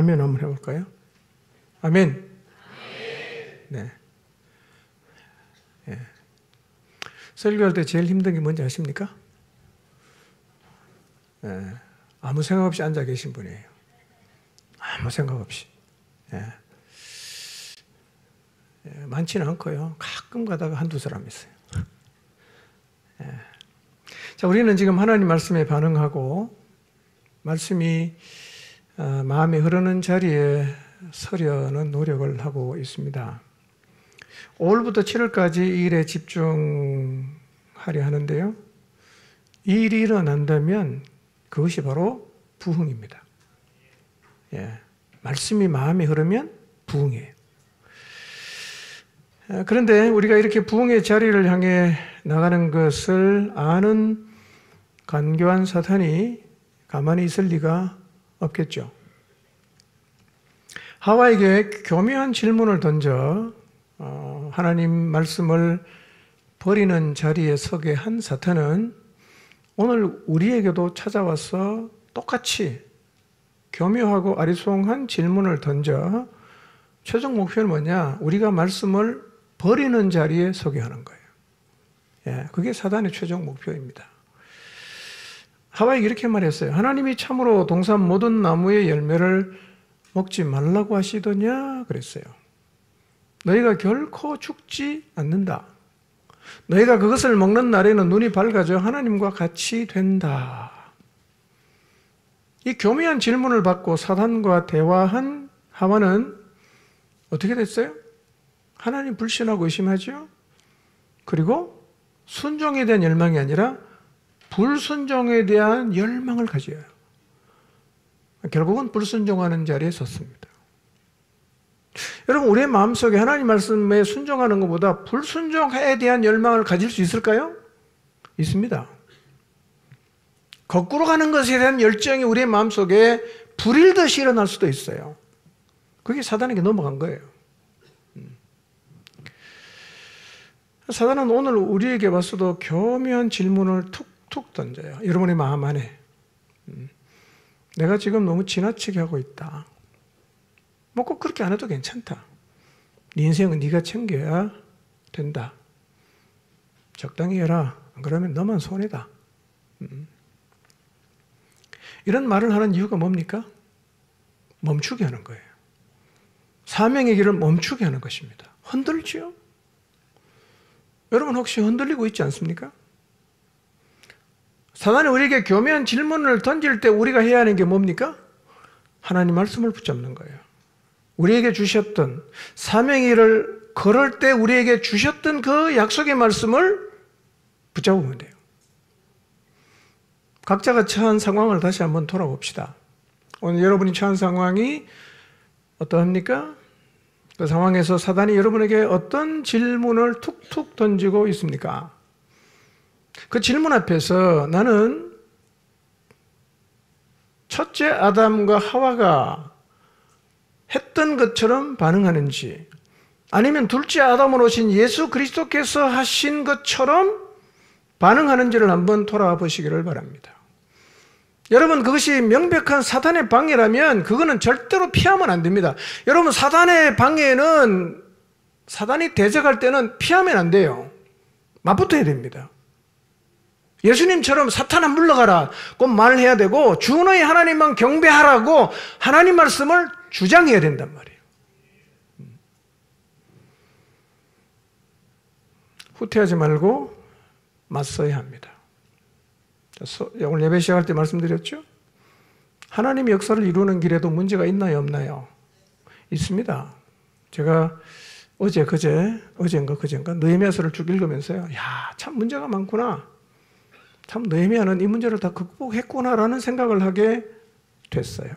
아멘 한번 해볼까요? 아멘. 네. 예. 설교할 때 제일 힘든 게 뭔지 아십니까? 예. 아무 생각 없이 앉아 계신 분이에요. 아무 생각 없이. 예. 예. 많지는 않고요. 가끔 가다가 한두 사람 있어요. 예. 자, 우리는 지금 하나님 말씀에 반응하고 말씀이 마음에 흐르는 자리에 서려는 노력을 하고 있습니다. 5월부터 7월까지 이 일에 집중하려 하는데요. 이 일이 일어난다면 그것이 바로 부흥입니다. 예. 말씀이 마음에 흐르면 부흥이에요. 그런데 우리가 이렇게 부흥의 자리를 향해 나가는 것을 아는 간교한 사탄이 가만히 있을 리가 없겠죠. 하와에게 교묘한 질문을 던져 하나님 말씀을 버리는 자리에 서게 한 사탄은 오늘 우리에게도 찾아와서 똑같이 교묘하고 아리송한 질문을 던져 최종 목표는 뭐냐? 우리가 말씀을 버리는 자리에 서게 하는 거예요. 예, 그게 사단의 최종 목표입니다. 하와에게 이렇게 말했어요. 하나님이 참으로 동산 모든 나무의 열매를 먹지 말라고 하시더냐? 그랬어요. 너희가 결코 죽지 않는다. 너희가 그것을 먹는 날에는 눈이 밝아져 하나님과 같이 된다. 이 교묘한 질문을 받고 사단과 대화한 하와는 어떻게 됐어요? 하나님 불신하고 의심하죠? 그리고 순종에 대한 열망이 아니라 불순종에 대한 열망을 가져요. 결국은 불순종하는 자리에 섰습니다. 여러분, 우리의 마음속에 하나님 말씀에 순종하는 것보다 불순종에 대한 열망을 가질 수 있을까요? 있습니다. 거꾸로 가는 것에 대한 열정이 우리의 마음속에 불일듯이 일어날 수도 있어요. 그게 사단에게 넘어간 거예요. 사단은 오늘 우리에게 와서도 교묘한 질문을 툭툭 던져요. 여러분의 마음 안에. 내가 지금 너무 지나치게 하고 있다. 뭐 꼭 그렇게 안 해도 괜찮다. 네 인생은 네가 챙겨야 된다. 적당히 해라. 안 그러면 너만 손해다. 이런 말을 하는 이유가 뭡니까? 멈추게 하는 거예요. 사명의 길을 멈추게 하는 것입니다. 흔들지요? 여러분 혹시 흔들리고 있지 않습니까? 사단이 우리에게 교묘한 질문을 던질 때 우리가 해야 하는 게 뭡니까? 하나님 말씀을 붙잡는 거예요. 우리에게 주셨던 사명의 길을 걸을 때 우리에게 주셨던 그 약속의 말씀을 붙잡으면 돼요. 각자가 처한 상황을 다시 한번 돌아봅시다. 오늘 여러분이 처한 상황이 어떠합니까? 그 상황에서 사단이 여러분에게 어떤 질문을 툭툭 던지고 있습니까? 그 질문 앞에서 나는 첫째 아담과 하와가 했던 것처럼 반응하는지, 아니면 둘째 아담으로 오신 예수 그리스도께서 하신 것처럼 반응하는지를 한번 돌아와 보시기를 바랍니다. 여러분, 그것이 명백한 사탄의 방해라면 그거는 절대로 피하면 안 됩니다. 여러분, 사탄의 방해는 사단이 대적할 때는 피하면 안 돼요. 맞붙어야 됩니다. 예수님처럼 사탄아 물러가라 꼭 말해야 되고, 주 너희 하나님만 경배하라고 하나님 말씀을 주장해야 된단 말이에요. 후퇴하지 말고 맞서야 합니다. 오늘 예배 시작할 때 말씀드렸죠? 하나님의 역사를 이루는 길에도 문제가 있나요, 없나요? 있습니다. 제가 어젠가 느헤미야서를 쭉 읽으면서요, 야, 참 문제가 많구나. 참 느헤미야는 이 문제를 다 극복했구나라는 생각을 하게 됐어요.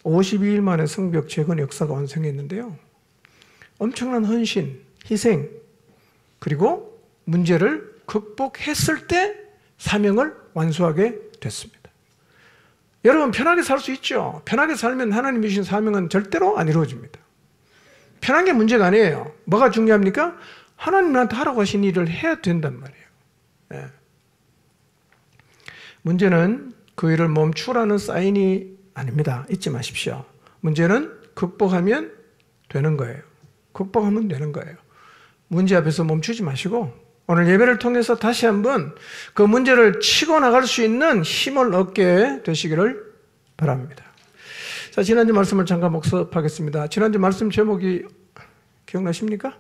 52일 만에 성벽 재건 역사가 완성했는데요. 엄청난 헌신, 희생, 그리고 문제를 극복했을 때 사명을 완수하게 됐습니다. 여러분, 편하게 살 수 있죠? 편하게 살면 하나님이 주신 사명은 절대로 안 이루어집니다. 편한 게 문제가 아니에요. 뭐가 중요합니까? 하나님 나한테 하라고 하신 일을 해야 된단 말이에요. 네. 문제는 그 일을 멈추라는 사인이 아닙니다. 잊지 마십시오. 문제는 극복하면 되는 거예요. 극복하면 되는 거예요. 문제 앞에서 멈추지 마시고 오늘 예배를 통해서 다시 한번 그 문제를 치고 나갈 수 있는 힘을 얻게 되시기를 바랍니다. 자, 지난주 말씀을 잠깐 복습하겠습니다. 지난주 말씀 제목이 기억나십니까?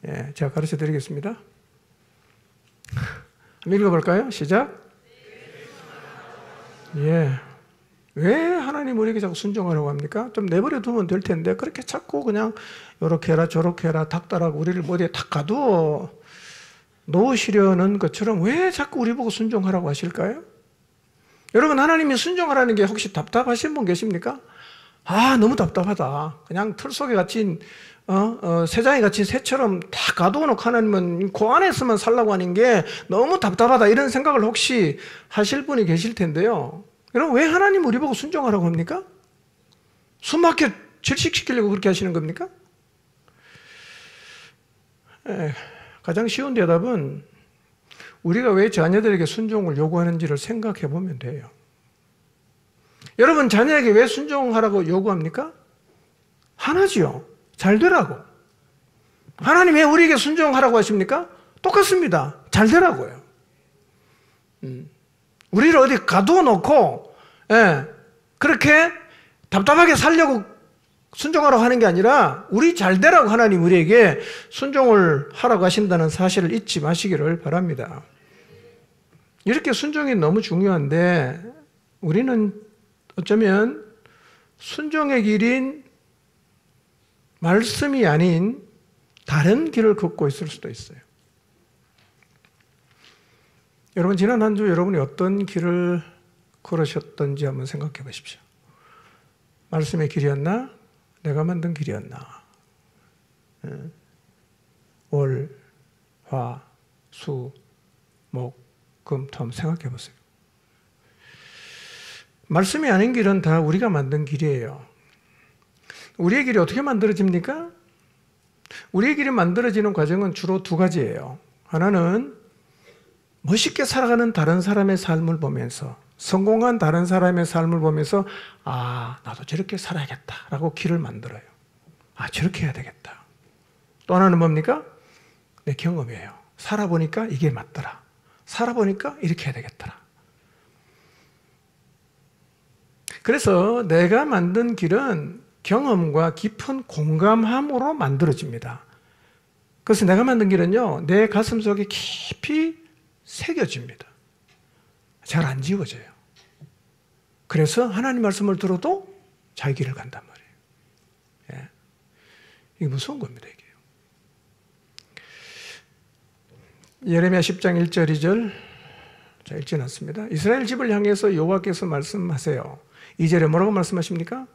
예, 제가 가르쳐 드리겠습니다. 한번 읽어볼까요? 시작. 예. 왜 하나님 우리에게 자꾸 순종하라고 합니까? 좀 내버려 두면 될 텐데 그렇게 자꾸 그냥 요렇게 해라 저렇게 해라 닥달하고 우리를 어디에 탁 가두어 놓으시려는 것처럼 왜 자꾸 우리 보고 순종하라고 하실까요? 여러분, 하나님이 순종하라는 게 혹시 답답하신 분 계십니까? 아, 너무 답답하다. 그냥 틀 속에 갇힌 새장에 갇힌 새처럼 다 가두어 놓고 하나님은 그 안에서만 살라고 하는 게 너무 답답하다, 이런 생각을 혹시 하실 분이 계실 텐데요. 여러분, 왜 하나님 우리 보고 순종하라고 합니까? 숨막혀 질식시키려고 그렇게 하시는 겁니까? 가장 쉬운 대답은 우리가 왜 자녀들에게 순종을 요구하는지를 생각해 보면 돼요. 여러분, 자녀에게 왜 순종하라고 요구합니까? 하나지요. 잘 되라고. 하나님 왜 우리에게 순종하라고 하십니까? 똑같습니다. 잘 되라고요. 우리를 어디 가두어 놓고 그렇게 답답하게 살려고 순종하라고 하는 게 아니라 우리 잘 되라고 하나님 우리에게 순종을 하라고 하신다는 사실을 잊지 마시기를 바랍니다. 이렇게 순종이 너무 중요한데 우리는 어쩌면 순종의 길인 말씀이 아닌 다른 길을 걷고 있을 수도 있어요. 여러분, 지난 한 주 여러분이 어떤 길을 걸으셨던지 한번 생각해 보십시오. 말씀의 길이었나? 내가 만든 길이었나? 월, 화, 수, 목, 금, 토 한번 생각해 보세요. 말씀이 아닌 길은 다 우리가 만든 길이에요. 우리의 길이 어떻게 만들어집니까? 우리의 길이 만들어지는 과정은 주로 두 가지예요. 하나는 멋있게 살아가는 다른 사람의 삶을 보면서, 성공한 다른 사람의 삶을 보면서 아, 나도 저렇게 살아야겠다라고 길을 만들어요. 아, 저렇게 해야 되겠다. 또 하나는 뭡니까? 내 경험이에요. 살아보니까 이게 맞더라. 살아보니까 이렇게 해야 되겠더라. 그래서 내가 만든 길은 경험과 깊은 공감함으로 만들어집니다. 그래서 내가 만든 길은요, 내 가슴 속에 깊이 새겨집니다. 잘 안 지워져요. 그래서 하나님 말씀을 들어도 자기 길을 간단 말이에요. 예. 이게 무서운 겁니다, 이게. 예레미야 10장 1절 2절 자, 읽지 않습니다. 이스라엘 집을 향해서 여호와께서 말씀하세요. 2절에 뭐라고 말씀하십니까?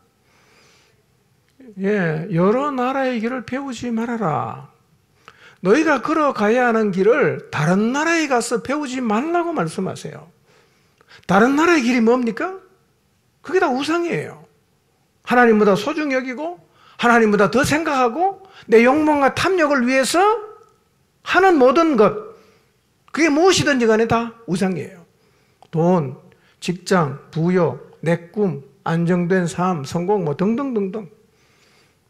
예, 여러 나라의 길을 배우지 말아라. 너희가 걸어가야 하는 길을 다른 나라에 가서 배우지 말라고 말씀하세요. 다른 나라의 길이 뭡니까? 그게 다 우상이에요. 하나님보다 소중히 여기고 하나님보다 더 생각하고 내 욕망과 탐욕을 위해서 하는 모든 것, 그게 무엇이든지 간에 다 우상이에요. 돈, 직장, 부여, 내 꿈, 안정된 삶, 성공 뭐 등등등등.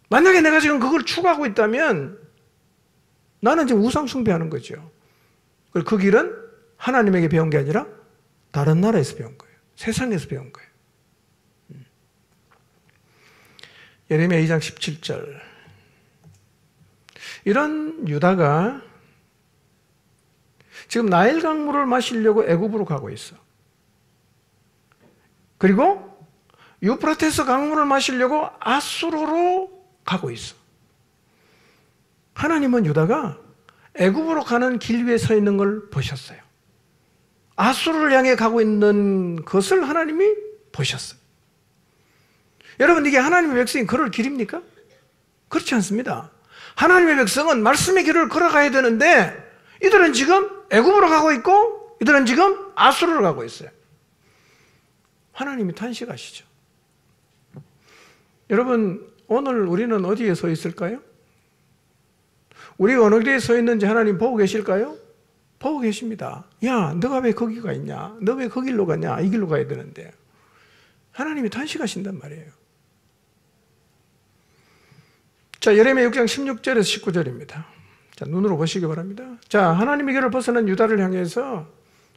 만약에 내가 지금 그걸 추구하고 있다면 나는 지금 우상 숭배하는 거죠. 그 길은 하나님에게 배운 게 아니라 다른 나라에서 배운 거예요. 세상에서 배운 거예요. 예레미야 2장 17절. 이런 유다가 지금 나일 강물을 마시려고 애굽으로 가고 있어. 그리고 유프라테스 강물을 마시려고 아수르로 가고 있어. 하나님은 유다가 애굽으로 가는 길 위에 서 있는 걸 보셨어요. 아수르를 향해 가고 있는 것을 하나님이 보셨어요. 여러분, 이게 하나님의 백성이 걸을 길입니까? 그렇지 않습니다. 하나님의 백성은 말씀의 길을 걸어가야 되는데 이들은 지금 애굽으로 가고 있고 이들은 지금 아수르로 가고 있어요. 하나님이 탄식하시죠. 여러분, 오늘 우리는 어디에 서 있을까요? 우리가 어느 길에 서 있는지 하나님 보고 계실까요? 보고 계십니다. 야, 너가 왜 거기가 있냐? 너 왜 그 길로 가냐? 이 길로 가야 되는데. 하나님이 단식하신단 말이에요. 자, 예레미야 6장 16절에서 19절입니다. 자, 눈으로 보시기 바랍니다. 자, 하나님의 길을 벗어난 유다를 향해서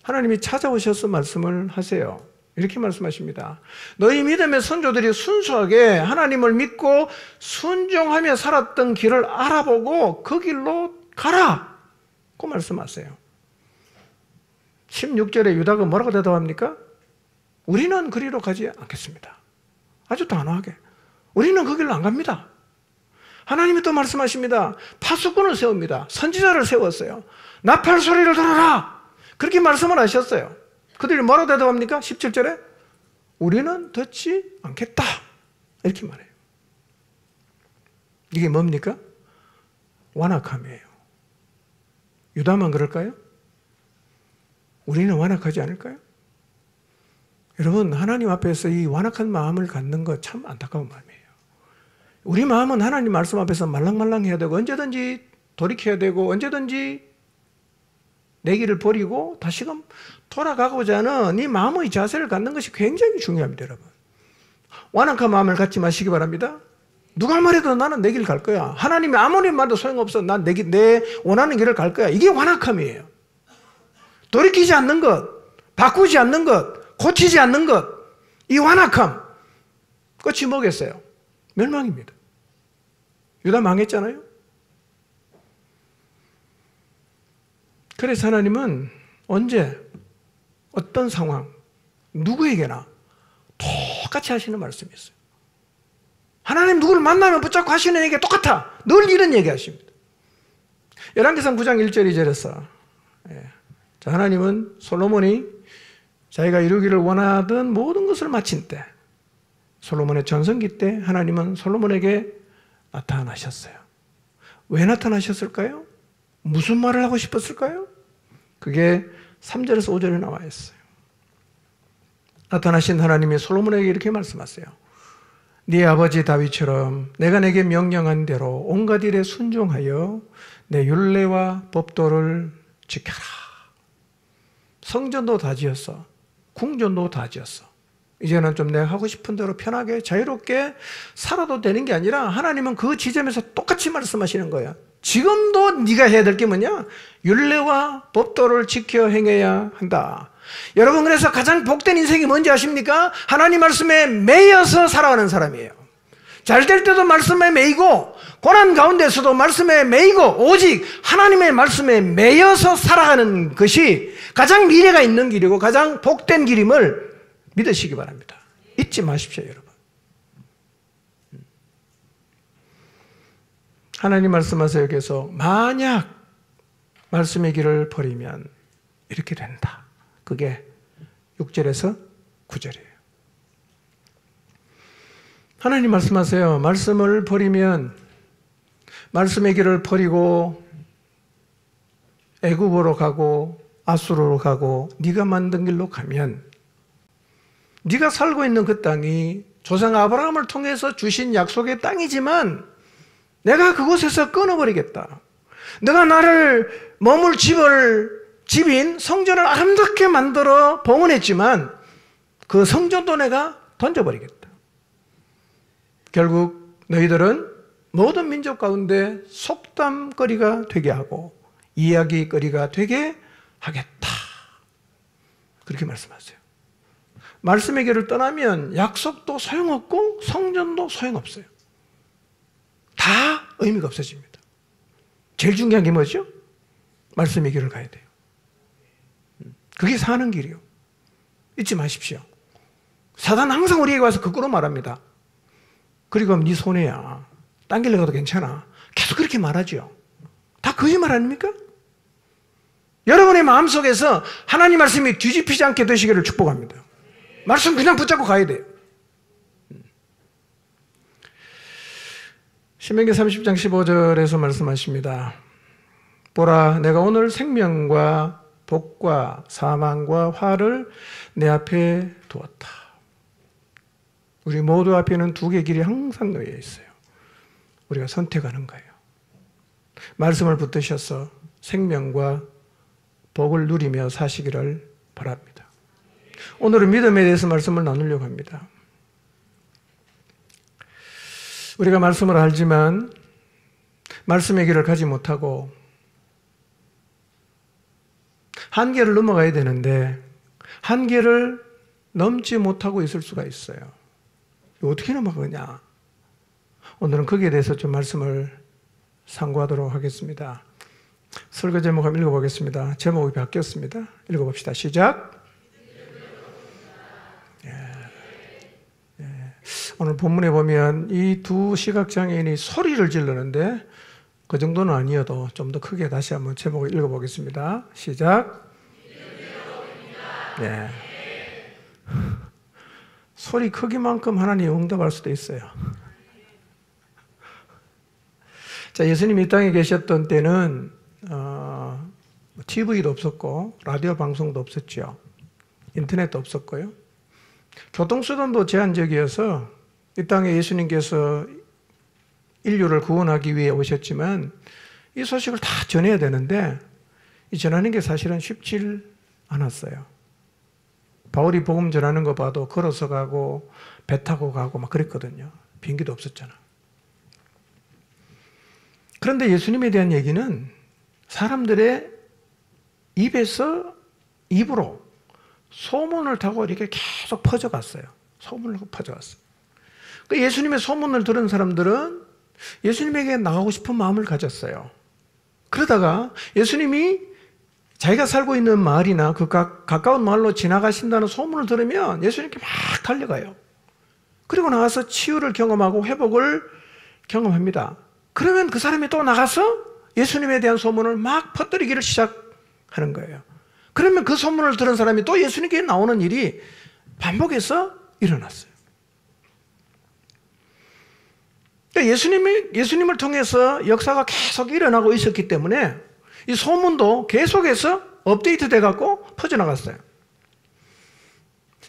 하나님이 찾아오셔서 말씀을 하세요. 이렇게 말씀하십니다. 너희 믿음의 선조들이 순수하게 하나님을 믿고 순종하며 살았던 길을 알아보고 그 길로 가라! 고 말씀하세요. 16절에 유다가 뭐라고 대답합니까? 우리는 그리로 가지 않겠습니다. 아주 단호하게. 우리는 그 길로 안 갑니다. 하나님이 또 말씀하십니다. 파수꾼을 세웁니다. 선지자를 세웠어요. 나팔 소리를 들어라! 그렇게 말씀을 하셨어요. 그들이 뭐라고 대답합니까? 17절에 우리는 듣지 않겠다. 이렇게 말해요. 이게 뭡니까? 완악함이에요. 유다만 그럴까요? 우리는 완악하지 않을까요? 여러분, 하나님 앞에서 이 완악한 마음을 갖는 거 참 안타까운 마음이에요. 우리 마음은 하나님 말씀 앞에서 말랑말랑해야 되고 언제든지 돌이켜야 되고 언제든지 내 길을 버리고 다시금 돌아가고자 하는 이 마음의 자세를 갖는 것이 굉장히 중요합니다, 여러분. 완악한 마음을 갖지 마시기 바랍니다. 누가 말해도 나는 내 길 갈 거야. 하나님이 아무리 말해도 소용없어. 난 내 원하는 길을 갈 거야. 이게 완악함이에요. 돌이키지 않는 것, 바꾸지 않는 것, 고치지 않는 것, 이 완악함. 끝이 뭐겠어요? 멸망입니다. 유다 망했잖아요. 그래서 하나님은 언제 어떤 상황 누구에게나 똑같이 하시는 말씀이 있어요. 하나님 누구를 만나면 붙잡고 하시는 얘기가 똑같아. 늘 이런 얘기 하십니다. 열왕기상 9장 1절 2절에서 하나님은 솔로몬이 자기가 이루기를 원하던 모든 것을 마친 때 솔로몬의 전성기 때 하나님은 솔로몬에게 나타나셨어요. 왜 나타나셨을까요? 무슨 말을 하고 싶었을까요? 그게 3절에서 5절에 나와 있어요. 나타나신 하나님이 솔로몬에게 이렇게 말씀하세요. 네 아버지 다윗처럼 내가 내게 명령한 대로 온갖 일에 순종하여 내 율례와 법도를 지켜라. 성전도 다 지었어. 궁전도 다 지었어. 이제는 좀 내가 하고 싶은 대로 편하게 자유롭게 살아도 되는 게 아니라 하나님은 그 지점에서 똑같이 말씀하시는 거야. 지금도 네가 해야 될 게 뭐냐? 율례와 법도를 지켜 행해야 한다. 여러분, 그래서 가장 복된 인생이 뭔지 아십니까? 하나님 말씀에 매여서 살아가는 사람이에요. 잘 될 때도 말씀에 매이고 고난 가운데서도 말씀에 매이고 오직 하나님의 말씀에 매여서 살아가는 것이 가장 미래가 있는 길이고 가장 복된 길임을 믿으시기 바랍니다. 잊지 마십시오, 여러분. 하나님 말씀하세요. 계속 만약 말씀의 길을 버리면 이렇게 된다. 그게 6절에서 9절이에요. 하나님 말씀하세요. 말씀을 버리면 말씀의 길을 버리고 애굽으로 가고 아수르로 가고 네가 만든 길로 가면 네가 살고 있는 그 땅이 조상 아브라함을 통해서 주신 약속의 땅이지만 내가 그곳에서 끊어버리겠다. 내가 나를 머물 집인 성전을 아름답게 만들어 봉헌했지만 그 성전도 내가 던져버리겠다. 결국 너희들은 모든 민족 가운데 속담거리가 되게 하고 이야기거리가 되게 하겠다. 그렇게 말씀하세요. 말씀의 길을 떠나면 약속도 소용없고 성전도 소용없어요. 다 의미가 없어집니다. 제일 중요한 게 뭐죠? 말씀의 길을 가야 돼요. 그게 사는 길이요. 잊지 마십시오. 사단은 항상 우리에게 와서 거꾸로 말합니다. 그리고 네 손해야. 딴 길로 가도 괜찮아. 계속 그렇게 말하죠. 다 거짓말 아닙니까? 여러분의 마음속에서 하나님 말씀이 뒤집히지 않게 되시기를 축복합니다. 말씀 그냥 붙잡고 가야 돼요. 신명기 30장 15절에서 말씀하십니다. 보라, 내가 오늘 생명과 복과 사망과 화를 내 앞에 두었다. 우리 모두 앞에는 두 개의 길이 항상 놓여 있어요. 우리가 선택하는 거예요. 말씀을 붙드셔서 생명과 복을 누리며 사시기를 바랍니다. 오늘은 믿음에 대해서 말씀을 나누려고 합니다. 우리가 말씀을 알지만 말씀의 길을 가지 못하고 한계를 넘어가야 되는데 한계를 넘지 못하고 있을 수가 있어요. 어떻게 넘어가냐? 오늘은 거기에 대해서 좀 말씀을 상고하도록 하겠습니다. 설교 제목 한번 읽어보겠습니다. 제목이 바뀌었습니다. 읽어봅시다. 시작. 오늘 본문에 보면 이 두 시각장애인이 소리를 지르는데 그 정도는 아니어도 좀 더 크게 다시 한번 제목을 읽어보겠습니다. 시작. 네. 소리 크기만큼 하나님이 응답할 수도 있어요. 자, 예수님이 이 땅에 계셨던 때는 TV도 없었고 라디오 방송도 없었죠. 인터넷도 없었고요. 교통수단도 제한적이어서 이 땅에 예수님께서 인류를 구원하기 위해 오셨지만 이 소식을 다 전해야 되는데 이 전하는 게 사실은 쉽지 않았어요. 바울이 복음 전하는 거 봐도 걸어서 가고 배 타고 가고 막 그랬거든요. 비행기도 없었잖아. 그런데 예수님에 대한 얘기는 사람들의 입에서 입으로 소문을 타고 이렇게 계속 퍼져갔어요. 소문을 퍼져갔어요. 그 예수님의 소문을 들은 사람들은 예수님에게 나가고 싶은 마음을 가졌어요. 그러다가 예수님이 자기가 살고 있는 마을이나 그 가까운 마을로 지나가신다는 소문을 들으면 예수님께 막 달려가요. 그리고 나가서 치유를 경험하고 회복을 경험합니다. 그러면 그 사람이 또 나가서 예수님에 대한 소문을 막 퍼뜨리기를 시작하는 거예요. 그러면 그 소문을 들은 사람이 또 예수님께 나오는 일이 반복해서 일어났어요. 그러니까 예수님을 통해서 역사가 계속 일어나고 있었기 때문에 이 소문도 계속해서 업데이트 돼갖고 퍼져나갔어요.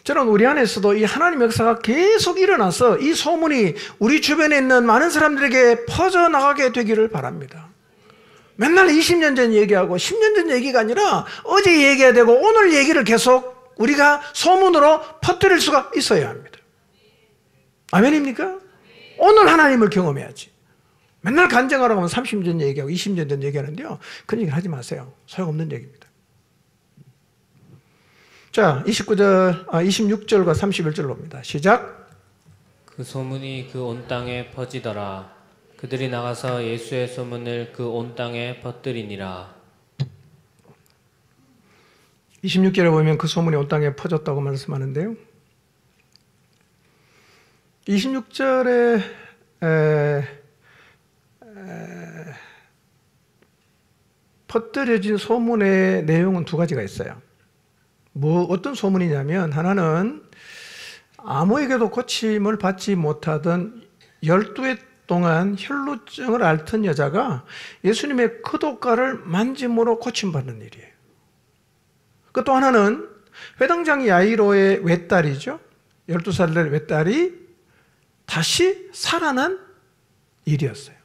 저는 우리 안에서도 이 하나님 역사가 계속 일어나서 이 소문이 우리 주변에 있는 많은 사람들에게 퍼져나가게 되기를 바랍니다. 맨날 20년 전 얘기하고 10년 전 얘기가 아니라 어제 얘기해야 되고 오늘 얘기를 계속 우리가 소문으로 퍼뜨릴 수가 있어야 합니다. 아멘입니까? 오늘 하나님을 경험해야지. 맨날 간증하라고 하면 30년 전 얘기하고 20년 전 얘기하는데요. 그런 얘기 하지 마세요. 소용없는 얘기입니다. 자, 26절과 31절로 옵니다. 시작. 그 소문이 그 온 땅에 퍼지더라. 그들이 나가서 예수의 소문을 그 온 땅에 퍼뜨리니라. 26절에 보면 그 소문이 온 땅에 퍼졌다고 말씀하는데요. 26절에 퍼뜨려진 소문의 내용은 두 가지가 있어요. 어떤 소문이냐면 하나는 아무에게도 고침을 받지 못하던 12해 동안 혈루증을 앓던 여자가 예수님의 크도가를 만짐으로 고침받는 일이에요. 그 또 하나는 회당장 야이로의 외딸이죠. 12살 된 외딸이 다시 살아난 일이었어요.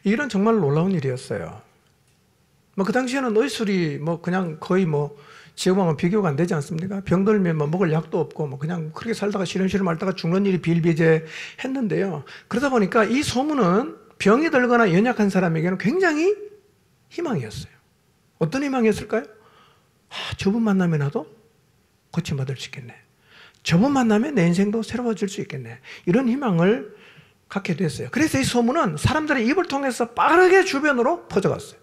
이 일은 정말 놀라운 일이었어요. 그 당시에는 의술이 그냥 거의 지금하고 비교가 안 되지 않습니까? 병들면 먹을 약도 없고 그냥 그렇게 살다가 시름시름 앓다가 죽는 일이 비일비재했는데요. 그러다 보니까 이 소문은 병이 들거나 연약한 사람에게는 굉장히 희망이었어요. 어떤 희망이었을까요? 저분 만나면 나도 고침받을 수 있겠네. 저분 만나면 내 인생도 새로워질 수 있겠네. 이런 희망을 갖게 됐어요. 그래서 이 소문은 사람들의 입을 통해서 빠르게 주변으로 퍼져갔어요.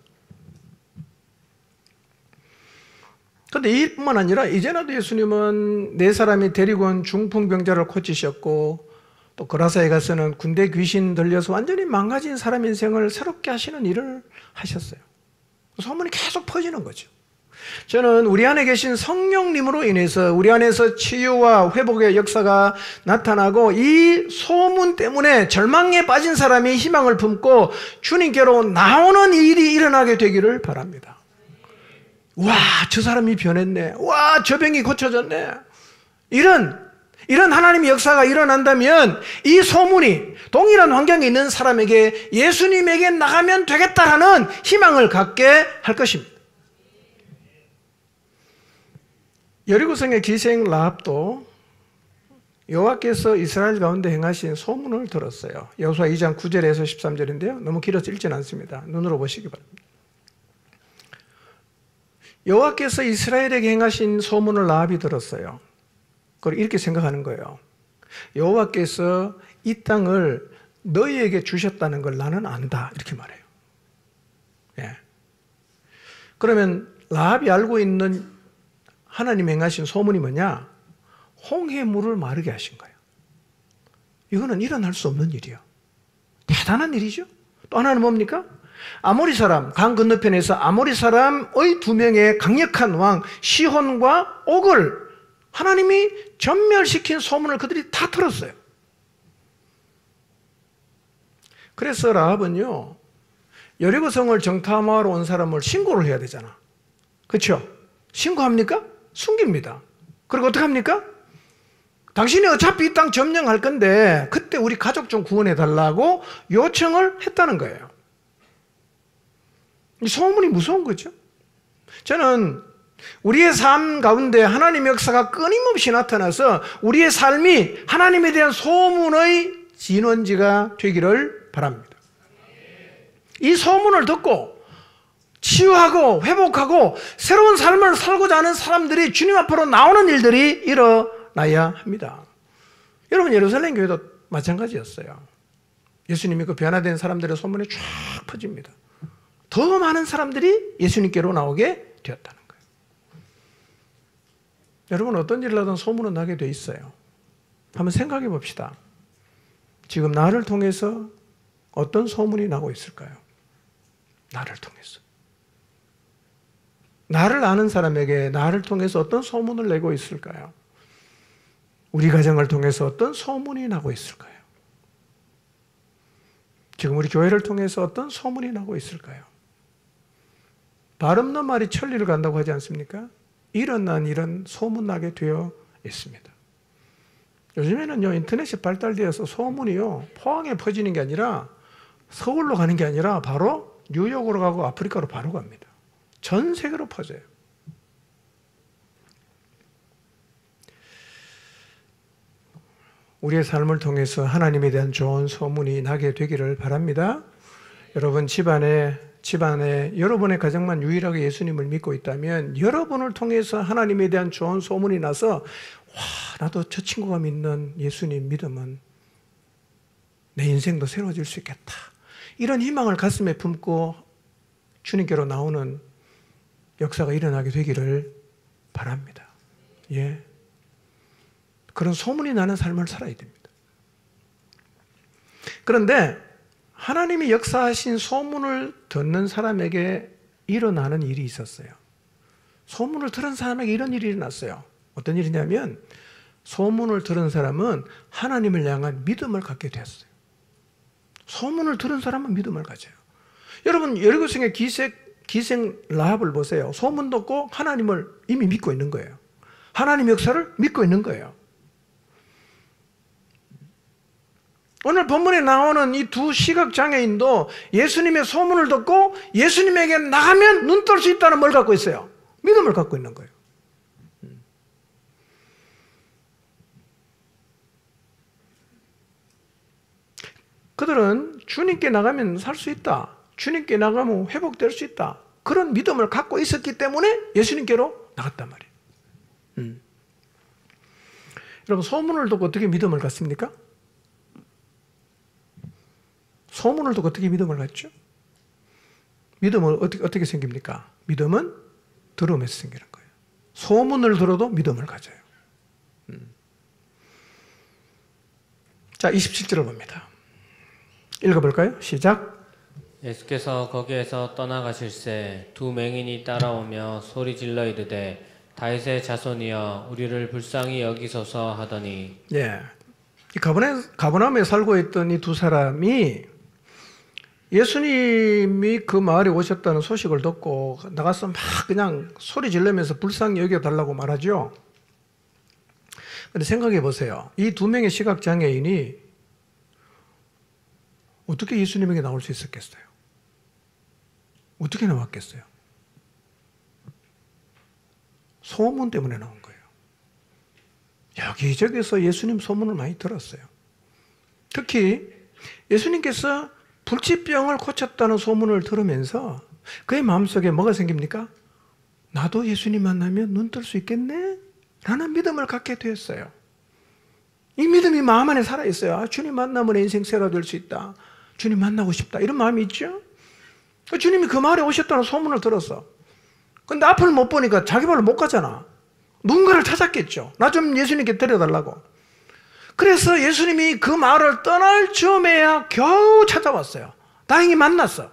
그런데 이뿐만 아니라 이제라도 예수님은 네 사람이 데리고 온 중풍병자를 고치셨고 또 그라사에 가서는 군대 귀신 들려서 완전히 망가진 사람 인생을 새롭게 하시는 일을 하셨어요. 소문이 계속 퍼지는 거죠. 저는 우리 안에 계신 성령님으로 인해서 우리 안에서 치유와 회복의 역사가 나타나고 이 소문 때문에 절망에 빠진 사람이 희망을 품고 주님께로 나오는 일이 일어나게 되기를 바랍니다. 와, 저 사람이 변했네. 와, 저 병이 고쳐졌네. 이런 하나님의 역사가 일어난다면 이 소문이 동일한 환경에 있는 사람에게 예수님에게 나가면 되겠다라는 희망을 갖게 할 것입니다. 여리고성의 기생 라합도 여호와께서 이스라엘 가운데 행하신 소문을 들었어요. 여호수아 2장 9절에서 13절인데요. 너무 길어서 읽지는 않습니다. 눈으로 보시기 바랍니다. 여호와께서 이스라엘에게 행하신 소문을 라합이 들었어요. 그걸 이렇게 생각하는 거예요. 여호와께서 이 땅을 너희에게 주셨다는 걸 나는 안다. 이렇게 말해요. 예. 그러면 라합이 알고 있는 하나님 행하신 소문이 뭐냐? 홍해물을 마르게 하신 거예요. 이거는 일어날 수 없는 일이에요. 대단한 일이죠. 또 하나는 뭡니까? 아모리 사람, 강 건너편에서 아모리 사람의 두 명의 강력한 왕 시혼과 옥을 하나님이 전멸시킨 소문을 그들이 다 들었어요. 그래서 라합은요, 여리고성을 정탐하러 온 사람을 신고를 해야 되잖아. 그렇죠? 신고합니까? 숨깁니다. 그리고 어떻게 합니까? 당신이 어차피 이 땅 점령할 건데 그때 우리 가족 좀 구원해 달라고 요청을 했다는 거예요. 이 소문이 무서운 거죠. 저는 우리의 삶 가운데 하나님의 역사가 끊임없이 나타나서 우리의 삶이 하나님에 대한 소문의 진원지가 되기를 바랍니다. 이 소문을 듣고 치유하고 회복하고 새로운 삶을 살고자 하는 사람들이 주님 앞으로 나오는 일들이 일어나야 합니다. 여러분, 예루살렘 교회도 마찬가지였어요. 예수님이 그 변화된 사람들의 소문이 쫙 퍼집니다. 더 많은 사람들이 예수님께로 나오게 되었다는 거예요. 여러분, 어떤 일을 하든 소문은 나게 돼 있어요. 한번 생각해 봅시다. 지금 나를 통해서 어떤 소문이 나고 있을까요? 나를 통해서. 나를 아는 사람에게 나를 통해서 어떤 소문을 내고 있을까요? 우리 가정을 통해서 어떤 소문이 나고 있을까요? 지금 우리 교회를 통해서 어떤 소문이 나고 있을까요? 발 없는 말이 천리를 간다고 하지 않습니까? 일어난 일은 소문나게 되어 있습니다. 요즘에는요, 인터넷이 발달되어서 소문이요, 포항에 퍼지는 게 아니라 서울로 가는 게 아니라 바로 뉴욕으로 가고 아프리카로 바로 갑니다. 전 세계로 퍼져요. 우리의 삶을 통해서 하나님에 대한 좋은 소문이 나게 되기를 바랍니다. 여러분, 집안에 여러분의 가정만 유일하게 예수님을 믿고 있다면 여러분을 통해서 하나님에 대한 좋은 소문이 나서 와, 나도 저 친구가 믿는 예수님 믿으면 내 인생도 새로워질 수 있겠다. 이런 희망을 가슴에 품고 주님께로 나오는 역사가 일어나게 되기를 바랍니다. 예. 그런 소문이 나는 삶을 살아야 됩니다. 그런데 하나님이 역사하신 소문을 듣는 사람에게 일어나는 일이 있었어요. 소문을 들은 사람에게 이런 일이 일어났어요. 어떤 일이냐면 소문을 들은 사람은 하나님을 향한 믿음을 갖게 되었어요. 소문을 들은 사람은 믿음을 가져요. 여러분, 여리고성의 기생 라합을 보세요. 소문 듣고 하나님을 이미 믿고 있는 거예요. 하나님 역사를 믿고 있는 거예요. 오늘 본문에 나오는 이 두 시각장애인도 예수님의 소문을 듣고 예수님에게 나가면 눈 뜰 수 있다는 뭘 갖고 있어요? 믿음을 갖고 있는 거예요. 그들은 주님께 나가면 살 수 있다. 주님께 나가면 회복될 수 있다. 그런 믿음을 갖고 있었기 때문에 예수님께로 나갔단 말이에요. 여러분, 소문을 듣고 어떻게 믿음을 갖습니까? 소문을 듣고 어떻게 믿음을 갖죠? 믿음은 어떻게 생깁니까? 믿음은 들음에서 생기는 거예요. 소문을 들어도 믿음을 가져요. 자, 27절을 봅니다. 읽어볼까요? 시작. 예수께서 거기에서 떠나가실새 두 맹인이 따라오며 소리질러 이르되 다윗의 자손이여 우리를 불쌍히 여기소서 하더니, 예, 이 가버나움에 살고 있던 이 두 사람이 예수님이 그 마을에 오셨다는 소식을 듣고 나가서 막 그냥 소리 지르면서 불쌍히 여겨달라고 말하죠. 그런데 생각해 보세요. 이 두 명의 시각장애인이 어떻게 예수님에게 나올 수 있었겠어요? 어떻게 나왔겠어요? 소문 때문에 나온 거예요. 여기저기서 예수님 소문을 많이 들었어요. 특히 예수님께서 불치병을 고쳤다는 소문을 들으면서 그의 마음속에 뭐가 생깁니까? 나도 예수님 만나면 눈 뜰 수 있겠네? 라는 믿음을 갖게 되었어요. 이 믿음이 마음 안에 살아있어요. 아, 주님 만나면 인생 새로워질 수 있다. 주님 만나고 싶다. 이런 마음이 있죠? 주님이 그 마을에 오셨다는 소문을 들었어. 근데 앞을 못 보니까 자기 발로 못 가잖아. 누군가를 찾았겠죠. 나 좀 예수님께 데려달라고. 그래서 예수님이 그 마을을 떠날 즈음에야 겨우 찾아왔어요. 다행히 만났어.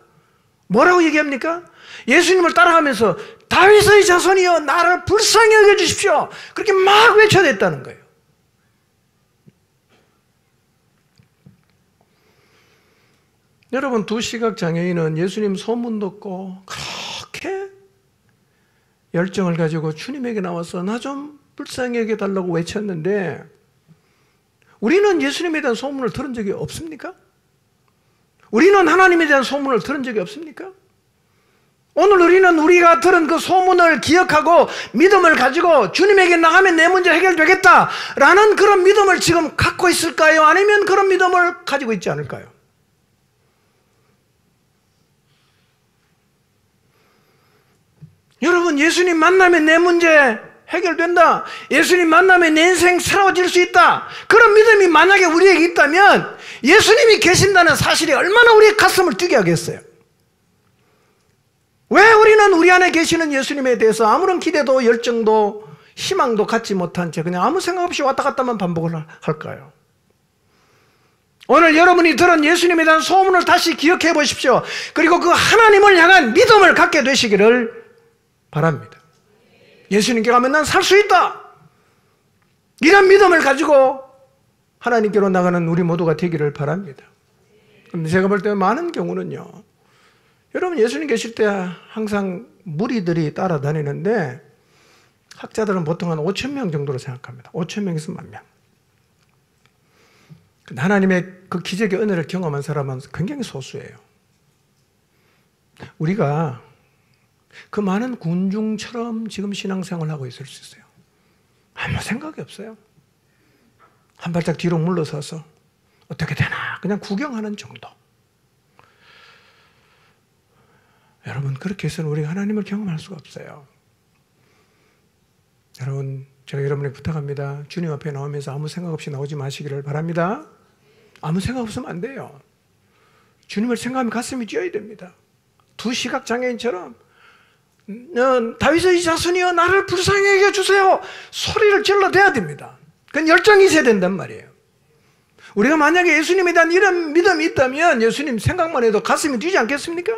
뭐라고 얘기합니까? 예수님을 따라가면서 다윗의 자손이여 나를 불쌍히 여겨주십시오. 그렇게 막 외쳐댔다는 거예요. 여러분, 두 시각장애인은 예수님 소문 듣고 그렇게 열정을 가지고 주님에게 나와서 나 좀 불쌍히 여겨달라고 외쳤는데 우리는 예수님에 대한 소문을 들은 적이 없습니까? 우리는 하나님에 대한 소문을 들은 적이 없습니까? 오늘 우리는 우리가 들은 그 소문을 기억하고 믿음을 가지고 주님에게 나가면 내 문제 해결되겠다라는 그런 믿음을 지금 갖고 있을까요? 아니면 그런 믿음을 가지고 있지 않을까요? 여러분, 예수님 만나면 내 문제 해결된다. 예수님 만나면 내 인생 새로워질 수 있다. 그런 믿음이 만약에 우리에게 있다면 예수님이 계신다는 사실이 얼마나 우리의 가슴을 뛰게 하겠어요. 왜 우리는 우리 안에 계시는 예수님에 대해서 아무런 기대도 열정도 희망도 갖지 못한 채 그냥 아무 생각 없이 왔다 갔다만 반복을 할까요? 오늘 여러분이 들은 예수님에 대한 소문을 다시 기억해 보십시오. 그리고 그 하나님을 향한 믿음을 갖게 되시기를 바랍니다. 예수님께 가면 난 살 수 있다. 이런 믿음을 가지고 하나님께로 나가는 우리 모두가 되기를 바랍니다. 그런데 제가 볼 때 많은 경우는요, 여러분 예수님 계실 때 항상 무리들이 따라다니는데 학자들은 보통 한 5천 명 정도로 생각합니다. 5천 명에서 10,000명. 하나님의 그 기적의 은혜를 경험한 사람은 굉장히 소수예요. 우리가 그 많은 군중처럼 지금 신앙생활을 하고 있을 수 있어요. 아무 생각이 없어요. 한 발짝 뒤로 물러서서 어떻게 되나 그냥 구경하는 정도. 여러분, 그렇게 해서는 우리가 하나님을 경험할 수가 없어요. 여러분, 제가 여러분에게 부탁합니다. 주님 앞에 나오면서 아무 생각 없이 나오지 마시기를 바랍니다. 아무 생각 없으면 안 돼요. 주님을 생각하면 가슴이 뛰어야 됩니다. 두 시각장애인처럼 다윗의 자손이여 나를 불쌍히 여겨주세요 소리를 질러대야 됩니다. 그건 열정이 있어야 된단 말이에요. 우리가 만약에 예수님에 대한 이런 믿음이 있다면 예수님 생각만 해도 가슴이 뛰지 않겠습니까?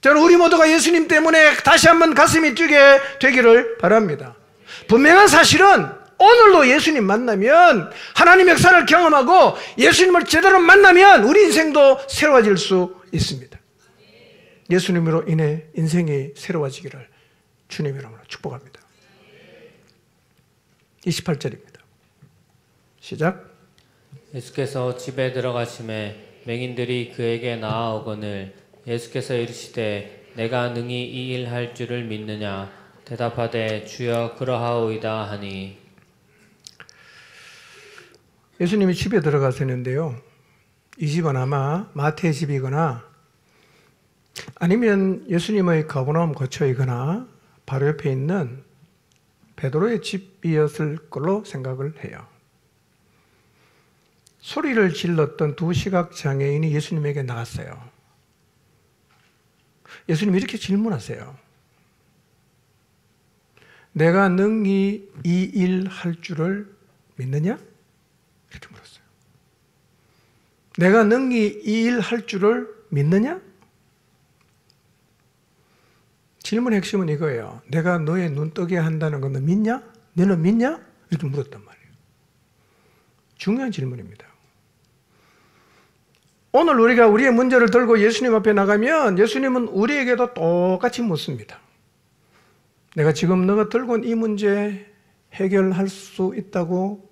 저는 우리 모두가 예수님 때문에 다시 한번 가슴이 뛰게 되기를 바랍니다. 분명한 사실은 오늘도 예수님 만나면 하나님의 역사를 경험하고 예수님을 제대로 만나면 우리 인생도 새로워질 수 있습니다. 예수님으로 인해 인생이 새로워지기를 주님 이름으로 축복합니다. 28절입니다. 시작. 예수께서 집에 들어가심에 맹인들이 그에게 나아오거늘 예수께서 이르시되 내가 능히 이 일 할 줄을 믿느냐 대답하되 주여 그러하오이다 하니. 예수님이 집에 들어가셨는데요, 이 집은 아마 마태의 집이거나 아니면 예수님의 가버나움 거처이거나 바로 옆에 있는 베드로의 집이었을 걸로 생각을 해요. 소리를 질렀던 두 시각장애인이 예수님에게 나갔어요. 예수님이 이렇게 질문하세요. 내가 능히 이 일 할 줄을 믿느냐? 이렇게 물었어요. 내가 능히 이 일 할 줄을 믿느냐? 질문의 핵심은 이거예요. 내가 너의 눈 뜨게 한다는 건 너 믿냐? 너는 믿냐? 이렇게 물었단 말이에요. 중요한 질문입니다. 오늘 우리가 우리의 문제를 들고 예수님 앞에 나가면 예수님은 우리에게도 똑같이 묻습니다. 내가 지금 너가 들고 온 이 문제 해결할 수 있다고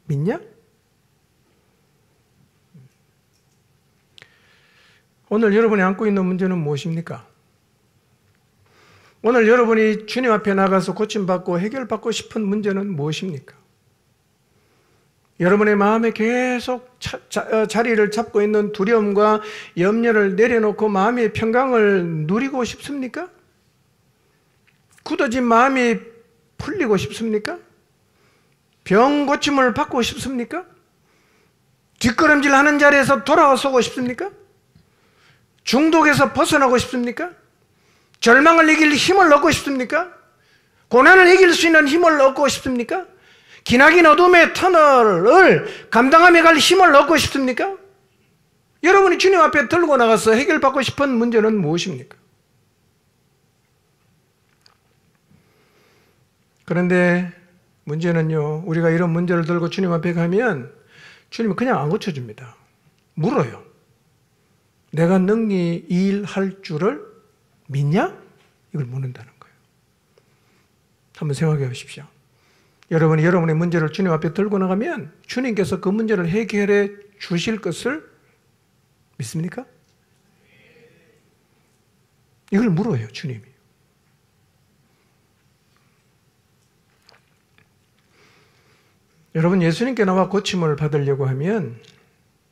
믿냐? 오늘 여러분이 안고 있는 문제는 무엇입니까? 오늘 여러분이 주님 앞에 나가서 고침받고 해결받고 싶은 문제는 무엇입니까? 여러분의 마음에 계속 자리를 잡고 있는 두려움과 염려를 내려놓고 마음의 평강을 누리고 싶습니까? 굳어진 마음이 풀리고 싶습니까? 병 고침을 받고 싶습니까? 뒷걸음질 하는 자리에서 돌아서고 싶습니까? 중독에서 벗어나고 싶습니까? 절망을 이길 힘을 얻고 싶습니까? 고난을 이길 수 있는 힘을 얻고 싶습니까? 기나긴 어둠의 터널을 감당하며 갈 힘을 얻고 싶습니까? 여러분이 주님 앞에 들고 나가서 해결받고 싶은 문제는 무엇입니까? 그런데 문제는요, 우리가 이런 문제를 들고 주님 앞에 가면 주님은 그냥 안 고쳐줍니다. 물어요. 내가 능히 이 일 할 줄을 믿냐? 이걸 묻는다는 거예요. 한번 생각해 보십시오. 여러분이 여러분의 문제를 주님 앞에 들고 나가면 주님께서 그 문제를 해결해 주실 것을 믿습니까? 이걸 물어요, 주님이. 여러분, 예수님께 나와 고침을 받으려고 하면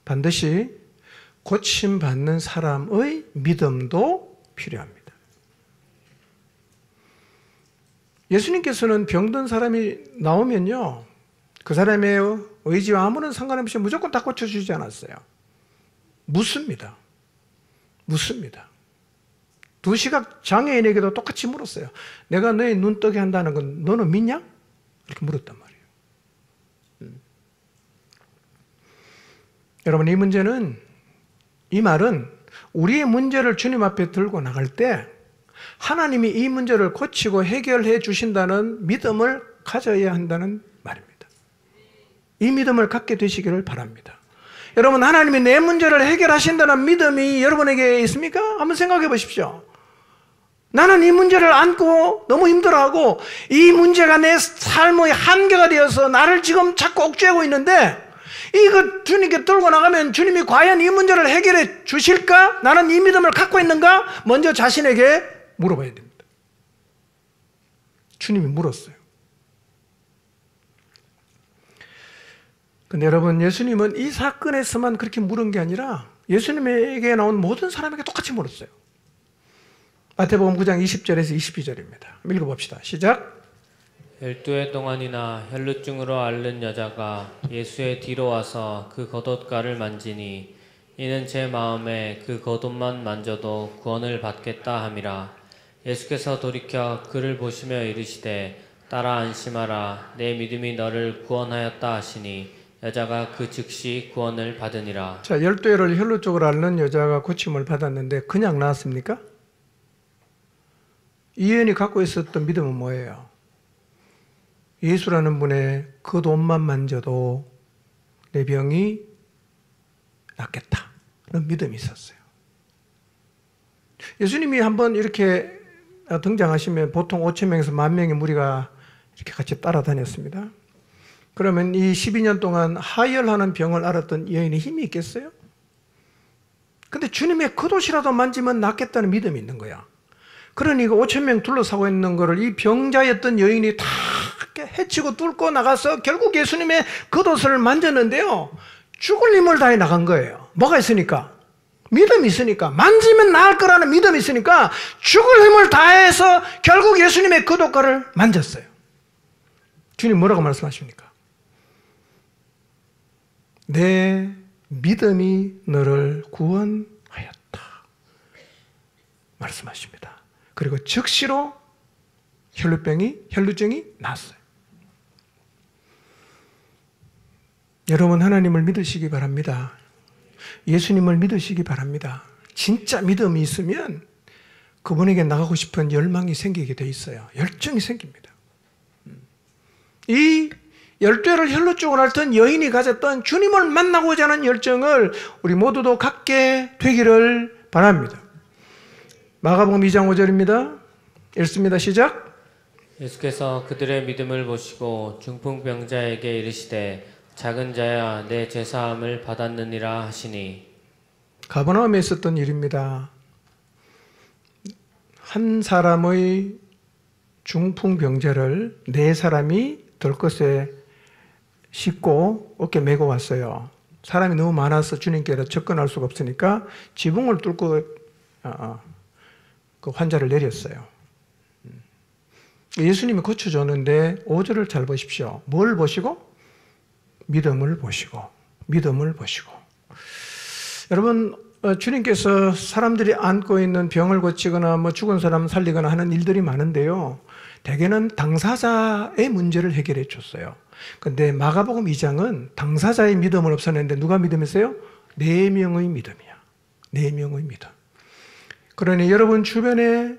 반드시 고침받는 사람의 믿음도 필요합니다. 예수님께서는 병든 사람이 나오면요, 그 사람의 의지와 아무런 상관없이 무조건 다 고쳐주지 않았어요. 묻습니다. 묻습니다. 두시각 장애인에게도 똑같이 물었어요. 내가 너의 눈 뜨게 한다는 건 너는 믿냐? 이렇게 물었단 말이에요. 여러분, 이 말은 우리의 문제를 주님 앞에 들고 나갈 때 하나님이 이 문제를 고치고 해결해 주신다는 믿음을 가져야 한다는 말입니다. 이 믿음을 갖게 되시기를 바랍니다. 여러분, 하나님이 내 문제를 해결하신다는 믿음이 여러분에게 있습니까? 한번 생각해 보십시오. 나는 이 문제를 안고 너무 힘들어하고 이 문제가 내 삶의 한계가 되어서 나를 지금 자꾸 억제하고 있는데 이거 주님께 들고 나가면 주님이 과연 이 문제를 해결해 주실까? 나는 이 믿음을 갖고 있는가? 먼저 자신에게 물어봐야 됩니다. 주님이 물었어요. 근데 여러분, 예수님은 이 사건에서만 그렇게 물은 게 아니라 예수님에게 나온 모든 사람에게 똑같이 물었어요. 마태복음 9장 20절에서 22절입니다. 읽어봅시다. 시작. 12해 동안이나 혈루증으로 앓는 여자가 예수의 뒤로 와서 그 겉옷가를 만지니 이는 제 마음에 그 겉옷만 만져도 구원을 받겠다 함이라. 예수께서 돌이켜 그를 보시며 이르시되 따라 안심하라. 내 믿음이 너를 구원하였다 하시니 여자가 그 즉시 구원을 받으니라. 자, 12해를 혈루증으로 앓는 여자가 고침을 받았는데 그냥 나았습니까? 이 여인이 갖고 있었던 믿음은 뭐예요? 예수라는 분의 그 겉옷만 만져도 내 병이 낫겠다. 그런 믿음이 있었어요. 예수님이 한번 이렇게 등장하시면 보통 5,000명에서 10,000명의 무리가 이렇게 같이 따라다녔습니다. 그러면 이 12년 동안 하혈하는 병을 앓았던 여인이 힘이 있겠어요? 근데 주님의 겉옷이라도 만지면 낫겠다는 믿음이 있는 거야. 그러니 그 5,000명 둘러싸고 있는 거를 이 병자였던 여인이 다 해치고 뚫고 나가서 결국 예수님의 겉옷을 만졌는데요, 죽을 힘을 다해 나간 거예요. 뭐가 있으니까? 믿음이 있으니까. 만지면 나을 거라는 믿음이 있으니까 죽을 힘을 다해서 결국 예수님의 겉옷가를 만졌어요. 주님 뭐라고 말씀하십니까? 내 믿음이 너를 구원하였다 말씀하십니다. 그리고 즉시로 혈루증이 났어요. 여러분, 하나님을 믿으시기 바랍니다. 예수님을 믿으시기 바랍니다. 진짜 믿음이 있으면 그분에게 나가고 싶은 열망이 생기게 돼 있어요. 열정이 생깁니다. 이 12해를 혈루증으로 앓던 여인이 가졌던 주님을 만나고자 하는 열정을 우리 모두도 갖게 되기를 바랍니다. 마가복음 2장 5절입니다. 읽습니다. 시작. 예수께서 그들의 믿음을 보시고 중풍병자에게 이르시되 작은 자야 내 죄사함을 받았느니라 하시니. 가버나움에 있었던 일입니다. 한 사람의 중풍병자를 4사람이 들것에 싣고 어깨 메고 왔어요. 사람이 너무 많아서 주님께로 접근할 수가 없으니까 지붕을 뚫고 그 환자를 내렸어요. 예수님이 고쳐줬는데 5절을 잘 보십시오. 뭘 보시고? 믿음을 보시고, 믿음을 보시고. 여러분, 주님께서 사람들이 안고 있는 병을 고치거나 뭐 죽은 사람 살리거나 하는 일들이 많은데요. 대개는 당사자의 문제를 해결해 줬어요. 근데 마가복음 2장은 당사자의 믿음은 없었는데 누가 믿음이세요? 4명의 믿음이야. 4명의 믿음. 그러니 여러분 주변에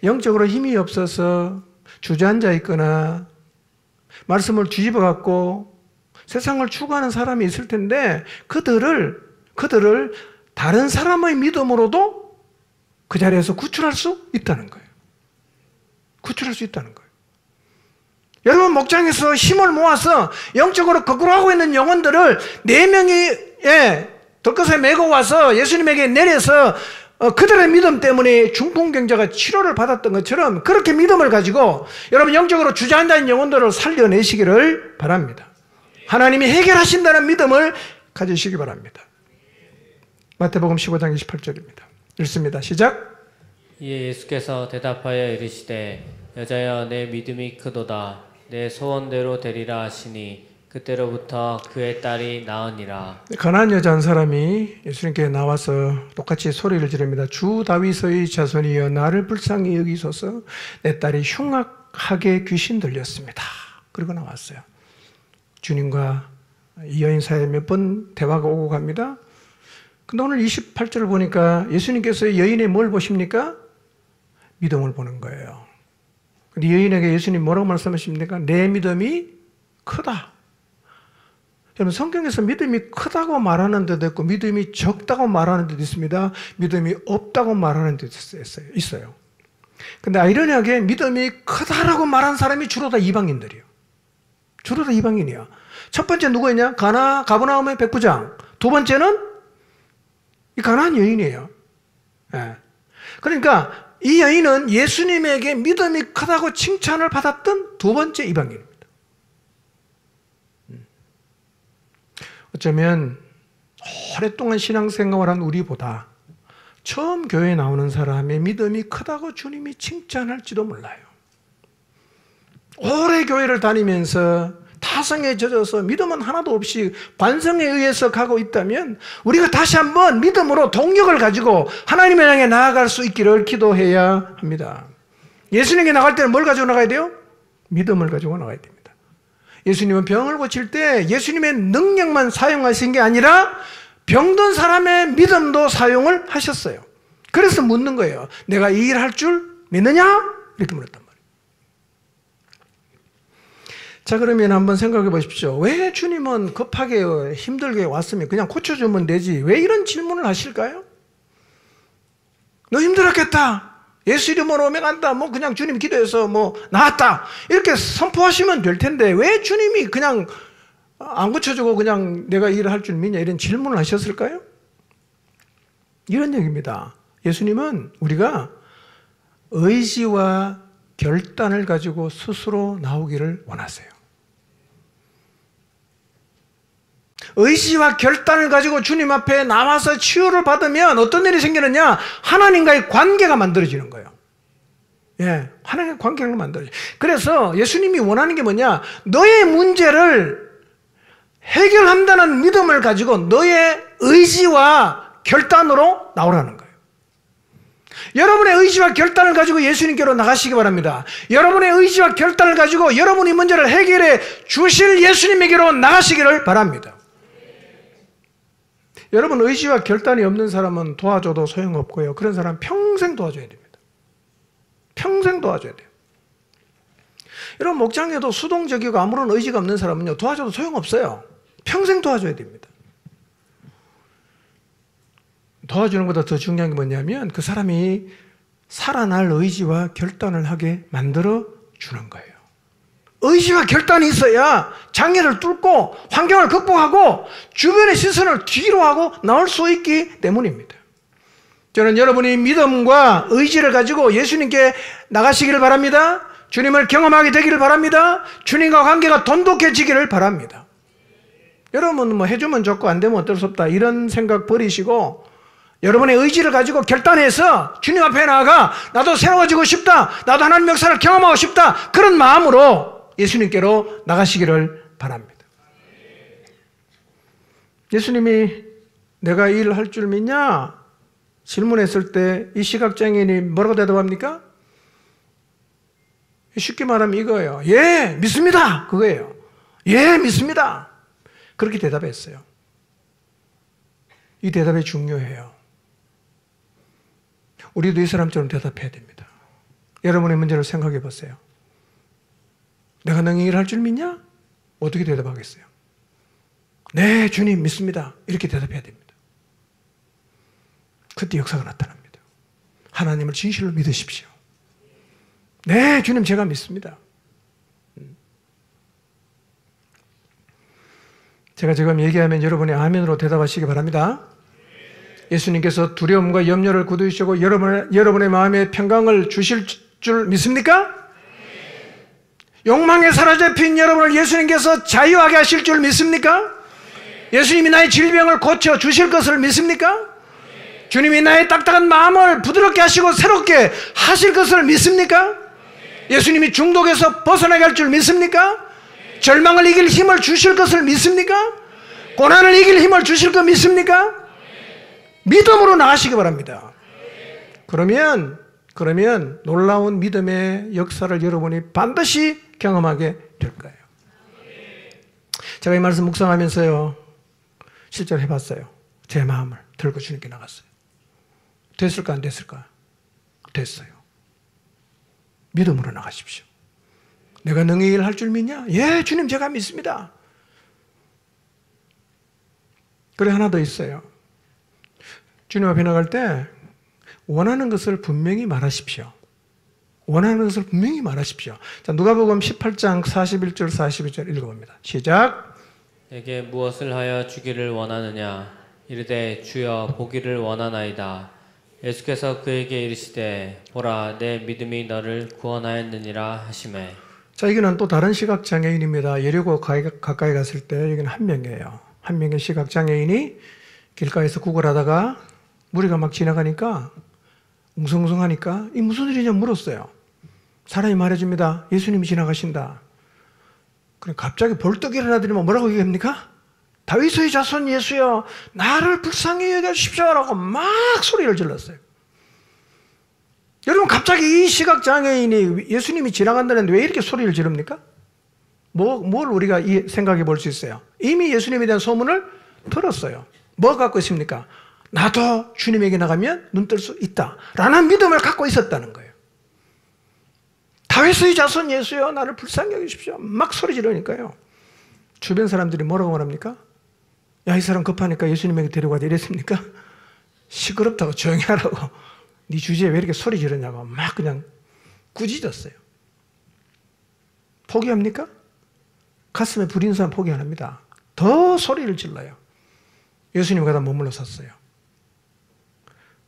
영적으로 힘이 없어서 주저앉아 있거나 말씀을 뒤집어 갖고 세상을 추구하는 사람이 있을 텐데 그들을 다른 사람의 믿음으로도 그 자리에서 구출할 수 있다는 거예요. 구출할 수 있다는 거예요. 여러분 목장에서 힘을 모아서 영적으로 거꾸로 하고 있는 영혼들을 4명이 덜것에 메고 와서 예수님에게 내려서 그들의 믿음 때문에 중풍병자가 치료를 받았던 것처럼 그렇게 믿음을 가지고 여러분 영적으로 주저앉은 영혼들을 살려내시기를 바랍니다. 하나님이 해결하신다는 믿음을 가지시기 바랍니다. 마태복음 15장 28절입니다. 읽습니다. 시작. 이에 예수께서 대답하여 이르시되 여자여 내 믿음이 크도다 내 소원대로 되리라 하시니 그때로부터 그의 딸이 나으니라. 가나안 여자 한 사람이 예수님께 나와서 똑같이 소리를 지릅니다. 주 다윗의 자손이여 나를 불쌍히 여기소서 내 딸이 흉악하게 귀신 들렸습니다. 그리고 나왔어요. 주님과 이 여인 사이에 몇 번 대화가 오고 갑니다. 근데 오늘 28절을 보니까 예수님께서 여인의 뭘 보십니까? 믿음을 보는 거예요. 근데 여인에게 예수님 뭐라고 말씀하십니까? 내 믿음이 크다. 여러분 성경에서 믿음이 크다고 말하는 데도 있고 믿음이 적다고 말하는 데도 있습니다. 믿음이 없다고 말하는 데도 있어요. 근데 아이러니하게 믿음이 크다라고 말한 사람이 주로 다 이방인들이에요. 주로 다 이방인이야. 첫 번째 누구였냐? 가버나움의 백부장. 두 번째는 이 가나안 여인이에요. 네. 그러니까 이 여인은 예수님에게 믿음이 크다고 칭찬을 받았던 두 번째 이방인입니다. 어쩌면 오랫동안 신앙생활을 한 우리보다 처음 교회에 나오는 사람의 믿음이 크다고 주님이 칭찬할지도 몰라요. 오래 교회를 다니면서 타성에 젖어서 믿음은 하나도 없이 관성에 의해서 가고 있다면 우리가 다시 한번 믿음으로 동력을 가지고 하나님을 향해 나아갈 수 있기를 기도해야 합니다. 예수님께 나갈 때는 뭘 가지고 나가야 돼요? 믿음을 가지고 나가야 됩니다. 예수님은 병을 고칠 때 예수님의 능력만 사용하신 게 아니라 병든 사람의 믿음도 사용을 하셨어요. 그래서 묻는 거예요. 내가 이 일 할 줄 믿느냐? 이렇게 물었단 말이에요. 자, 그러면 한번 생각해 보십시오. 왜 주님은 급하게 힘들게 왔으면 그냥 고쳐주면 되지 왜 이런 질문을 하실까요? 너 힘들었겠다. 예수 이름으로 오면 간다. 뭐 그냥 주님 기도해서 뭐 나았다. 이렇게 선포하시면 될 텐데 왜 주님이 그냥 안 고쳐주고 그냥 내가 일을 할 줄 믿냐 이런 질문을 하셨을까요? 이런 얘기입니다. 예수님은 우리가 의지와 결단을 가지고 스스로 나오기를 원하세요. 의지와 결단을 가지고 주님 앞에 나와서 치유를 받으면 어떤 일이 생기느냐? 하나님과의 관계가 만들어지는 거예요. 예, 하나님과의 관계가 만들어져요. 그래서 예수님이 원하는 게 뭐냐? 너의 문제를 해결한다는 믿음을 가지고 너의 의지와 결단으로 나오라는 거예요. 여러분의 의지와 결단을 가지고 예수님께로 나가시기 바랍니다. 여러분의 의지와 결단을 가지고 여러분의 문제를 해결해 주실 예수님에게로 나가시기를 바랍니다. 여러분 의지와 결단이 없는 사람은 도와줘도 소용없고요. 그런 사람은 평생 도와줘야 됩니다. 평생 도와줘야 돼요. 여러분 목장에도 수동적이고 아무런 의지가 없는 사람은요 도와줘도 소용없어요. 평생 도와줘야 됩니다. 도와주는 것보다 더 중요한 게 뭐냐면 그 사람이 살아날 의지와 결단을 하게 만들어 주는 거예요. 의지와 결단이 있어야 장애를 뚫고 환경을 극복하고 주변의 시선을 뒤로 하고 나올 수 있기 때문입니다. 저는 여러분이 믿음과 의지를 가지고 예수님께 나가시기를 바랍니다. 주님을 경험하게 되기를 바랍니다. 주님과 관계가 돈독해지기를 바랍니다. 여러분 뭐 해주면 좋고 안 되면 어쩔 수 없다 이런 생각 버리시고 여러분의 의지를 가지고 결단해서 주님 앞에 나아가 나도 새로워지고 싶다, 나도 하나님 역사를 경험하고 싶다, 그런 마음으로 예수님께로 나가시기를 바랍니다. 예수님이 내가 이 일을 할 줄 믿냐? 질문했을 때 이 시각장애인이 뭐라고 대답합니까? 쉽게 말하면 이거예요. 예, 믿습니다. 그거예요. 예, 믿습니다. 그렇게 대답했어요. 이 대답이 중요해요. 우리도 이 사람처럼 대답해야 됩니다. 여러분의 문제를 생각해 보세요. 내가 능히 일할 줄 믿냐? 어떻게 대답하겠어요? 네, 주님 믿습니다. 이렇게 대답해야 됩니다. 그때 역사가 나타납니다. 하나님을 진실로 믿으십시오. 네, 주님 제가 믿습니다. 제가 지금 얘기하면 여러분이 아멘으로 대답하시기 바랍니다. 예수님께서 두려움과 염려를 굳으시고 여러분의 마음에 평강을 주실 줄 믿습니까? 욕망에 사로잡힌 여러분을 예수님께서 자유하게 하실 줄 믿습니까? 예수님이 나의 질병을 고쳐 주실 것을 믿습니까? 주님이 나의 딱딱한 마음을 부드럽게 하시고 새롭게 하실 것을 믿습니까? 예수님이 중독에서 벗어나게 할 줄 믿습니까? 절망을 이길 힘을 주실 것을 믿습니까? 고난을 이길 힘을 주실 것 믿습니까? 믿음으로 나가시기 바랍니다. 그러면 놀라운 믿음의 역사를 여러분이 반드시 경험하게 될 거예요. 제가 이 말씀 묵상하면서요, 실제로 해봤어요. 제 마음을 들고 주님께 나갔어요. 됐을까 안 됐을까? 됐어요. 믿음으로 나가십시오. 내가 능히 일할 줄 믿냐? 예, 주님 제가 믿습니다. 그래, 하나 더 있어요. 주님 앞에 나갈 때 원하는 것을 분명히 말하십시오. 원하는 것을 분명히 말하십시오. 자, 누가복음 18장 41절 42절 읽어봅니다. 시작. 내게 무엇을 하여 주기를 원하느냐? 이르되 주여 보기를 원하나이다. 예수께서 그에게 이르시되 보라 내 믿음이 너를 구원하였느니라 하시매. 자, 여기는 또 다른 시각장애인입니다. 예리고 가까이 갔을 때 여기는 한 명이에요. 한 명의 시각장애인이 길가에서 구걸하다가 무리가 막 지나가니까 웅성웅성하니까 이 무슨 일이냐 물었어요. 사람이 말해줍니다. 예수님이 지나가신다. 그럼 갑자기 벌떡 일어나더니만 뭐라고 얘기합니까? 다윗의 자손 예수여 나를 불쌍히 여겨주십시오 라고 막 소리를 질렀어요. 여러분, 갑자기 이 시각장애인이 예수님이 지나간다는데 왜 이렇게 소리를 지릅니까? 뭘 우리가 생각해 볼 수 있어요? 이미 예수님에 대한 소문을 들었어요. 뭐 갖고 있습니까? 나도 주님에게 나가면 눈 뜰 수 있다 라는 믿음을 갖고 있었다는 거예요. 다윗의 자손 예수여 나를 불쌍히 여기십시오 막 소리 지르니까요, 주변 사람들이 뭐라고 말합니까? 야, 이 사람 급하니까 예수님에게 데려가자 이랬습니까? 시끄럽다고 조용히 하라고 네 주제에 왜 이렇게 소리 지르냐고 막 그냥 꾸짖었어요. 포기합니까? 가슴에 불 있는 사람 포기 안 합니다. 더 소리를 질러요. 예수님 가다 머물러 섰어요.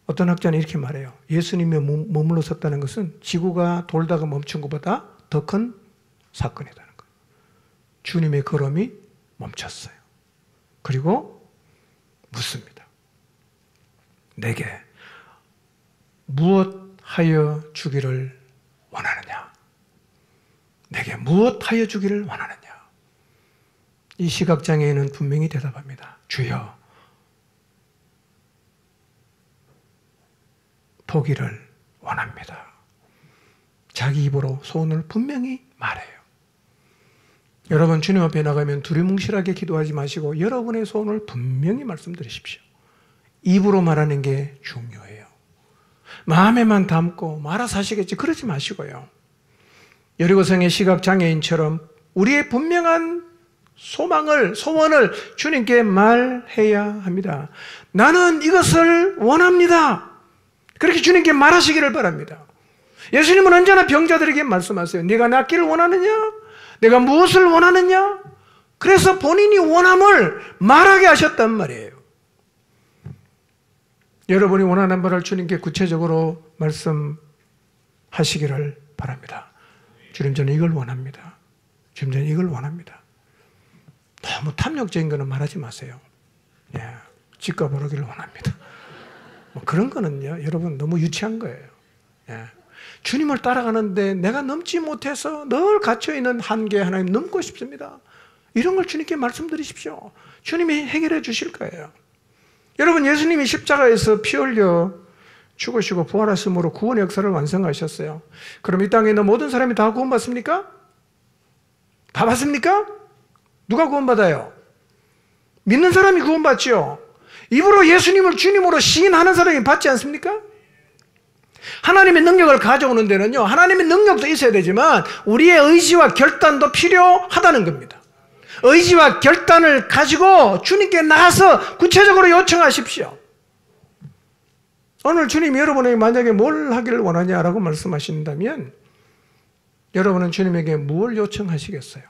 어떤 학자는 이렇게 말해요. 예수님이 머물러 섰다는 것은 지구가 돌다가 멈춘 것보다 더 큰 사건이라는 거예요. 주님의 걸음이 멈췄어요. 그리고 묻습니다. 내게 무엇하여 주기를 원하느냐? 내게 무엇하여 주기를 원하느냐? 이 시각장애인은 분명히 대답합니다. 주여, 보기를 원합니다. 자기 입으로 소원을 분명히 말해요. 여러분, 주님 앞에 나가면 두리뭉실하게 기도하지 마시고 여러분의 소원을 분명히 말씀드리십시오. 입으로 말하는 게 중요해요. 마음에만 담고 말아서 하시겠지 그러지 마시고요. 여리고성의 시각장애인처럼 우리의 분명한 소원을 주님께 말해야 합니다. 나는 이것을 원합니다. 그렇게 주님께 말하시기를 바랍니다. 예수님은 언제나 병자들에게 말씀하세요. 네가 낫기를 원하느냐? 내가 무엇을 원하느냐? 그래서 본인이 원함을 말하게 하셨단 말이에요. 여러분이 원하는 바를 주님께 구체적으로 말씀하시기를 바랍니다. 주님, 저는 이걸 원합니다. 주님, 저는 이걸 원합니다. 너무 탐욕적인 거는 말하지 마세요. 예, 집값 오르기를 원합니다. 뭐 그런 거는요, 여러분 너무 유치한 거예요. 예. 주님을 따라가는데 내가 넘지 못해서 늘 갇혀있는 한계 하나님 넘고 싶습니다. 이런 걸 주님께 말씀드리십시오. 주님이 해결해 주실 거예요. 여러분, 예수님이 십자가에서 피 흘려 죽으시고 부활하심으로 구원의 역사를 완성하셨어요. 그럼 이 땅에 있는 모든 사람이 다 구원받습니까? 다 받습니까? 누가 구원받아요? 믿는 사람이 구원받지요. 입으로 예수님을 주님으로 시인하는 사람이 받지 않습니까? 하나님의 능력을 가져오는 데는요, 하나님의 능력도 있어야 되지만 우리의 의지와 결단도 필요하다는 겁니다. 의지와 결단을 가지고 주님께 나가서 구체적으로 요청하십시오. 오늘 주님이 여러분에게 만약에 뭘 하기를 원하냐라고 말씀하신다면 여러분은 주님에게 뭘 요청하시겠어요?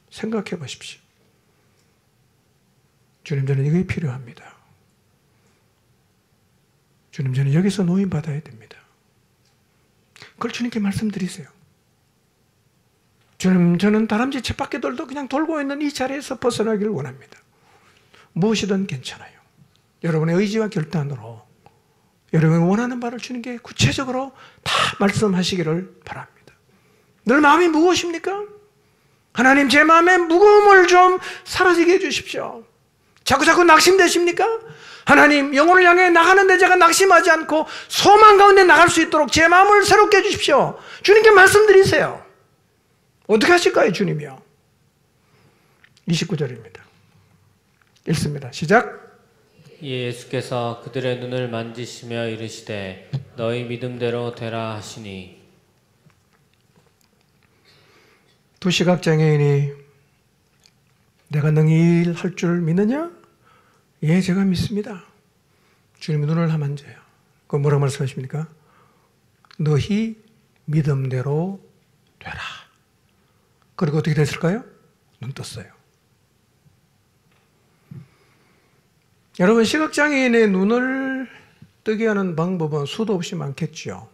생각해 보십시오. 주님, 저는 이게 필요합니다. 주님, 저는 여기서 노인받아야 됩니다. 그걸 주님께 말씀드리세요. 주님, 저는 다람쥐 쳇바퀴들도 그냥 돌고 있는 이 자리에서 벗어나기를 원합니다. 무엇이든 괜찮아요. 여러분의 의지와 결단으로 여러분이 원하는 바를 주님께 구체적으로 다 말씀하시기를 바랍니다. 늘 마음이 무거우십니까? 하나님, 제 마음의 무거움을 좀 사라지게 해주십시오. 자꾸 낙심되십니까? 하나님, 영혼을 향해 나가는데 제가 낙심하지 않고 소망 가운데 나갈 수 있도록 제 마음을 새롭게 해주십시오. 주님께 말씀드리세요. 어떻게 하실까요, 주님이요? 29절입니다. 읽습니다. 시작. 예수께서 그들의 눈을 만지시며 이르시되 너희 믿음대로 되라 하시니. 두 시각장애인이 내가 능히 할 줄 믿느냐? 예, 제가 믿습니다. 주님의 눈을 만져요. 그 뭐라고 말씀하십니까? 너희 믿음대로 되라. 그리고 어떻게 됐을까요? 눈 떴어요. 여러분, 시각장애인의 눈을 뜨게 하는 방법은 수도 없이 많겠죠.